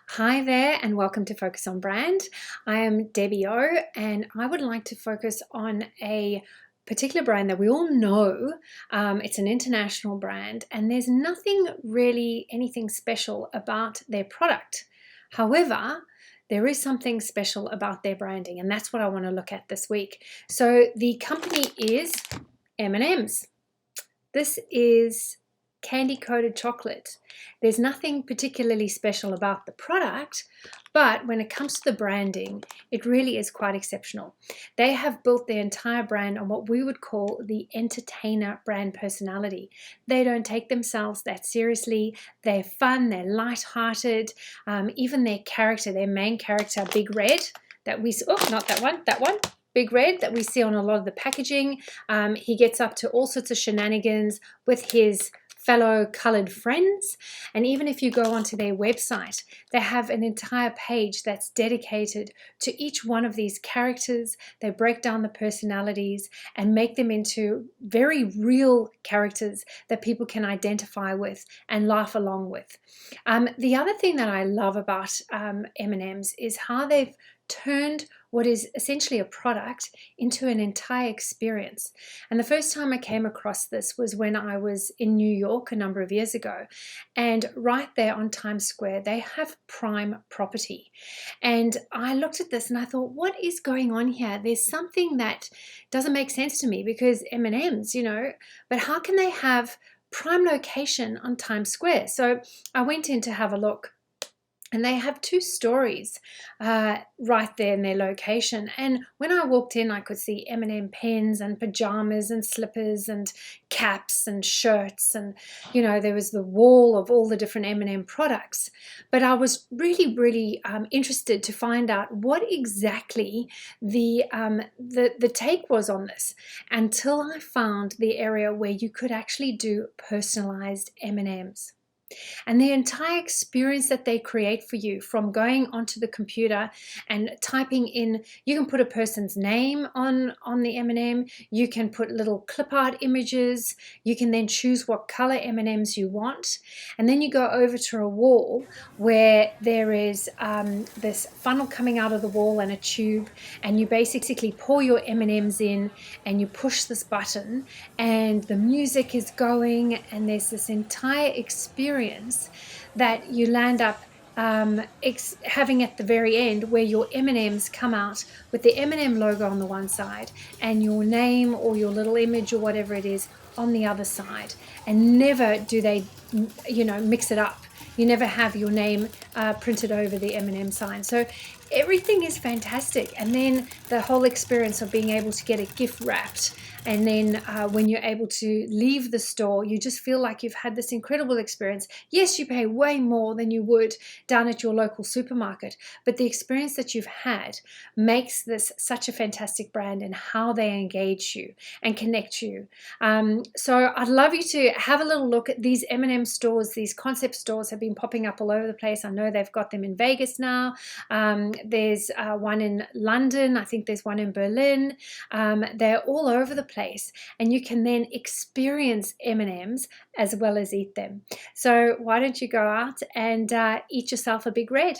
Hi there and welcome to Focus on Brand. I am Debbie O and I would like to focus on a particular brand that we all know. It's an international brand and there's nothing really anything special about their product. However, there is something special about their branding and that's what I want to look at this week. So the company is M&M's. This is candy coated chocolate. There's nothing particularly special about the product, but when it comes to the branding, it really is quite exceptional. They have built their entire brand on what we would call the entertainer brand personality. They don't take themselves that seriously. They're fun, they're light-hearted. Even their character, their main character, Big Red, that we, oh, not that one, that one. Big Red that we see on a lot of the packaging. He gets up to all sorts of shenanigans with his fellow colored friends. And even if you go onto their website, they have an entire page that's dedicated to each one of these characters. They break down the personalities and make them into very real characters that people can identify with and laugh along with. The other thing that I love about M&M's is how they've turned what is essentially a product into an entire experience. And the first time I came across this was when I was in New York a number of years ago. And right there on Times Square, they have prime property. And I looked at this and I thought, what is going on here? There's something that doesn't make sense to me because M&M's, but how can they have prime location on Times Square? So I went in to have a look. And they have two stories right there in their location. And when I walked in, I could see M&M pens and pajamas and slippers and caps and shirts. And, there was the wall of all the different M&M products. But I was really interested to find out what exactly the take was on this until I found the area where you could actually do personalized M&Ms. And the entire experience that they create for you, from going onto the computer and typing in, you can put a person's name on the M&M, you can put little clip art images, you can then choose what color M&Ms you want, and then you go over to a wall where there is this funnel coming out of the wall and a tube, and you basically pour your M&Ms in and you push this button and the music is going and there's this entire experience that you land up having at the very end, where your M&Ms come out with the M&M logo on the one side and your name or your little image or whatever it is on the other side. And never do they mix it up. You never have your name printed over the M&M sign. So everything is fantastic. And then the whole experience of being able to get a gift wrapped, and then when you're able to leave the store, you just feel like you've had this incredible experience. Yes, you pay way more than you would down at your local supermarket, but the experience that you've had makes this such a fantastic brand and how they engage you and connect you. So I'd love you to have a little look at these M&M stores. These concept stores have been popping up all over the place. I know they've got them in Vegas now. There's one in London. I think there's one in Berlin. They're all over the place, and you can then experience M&Ms as well as eat them. So why don't you go out and eat yourself a Big Red?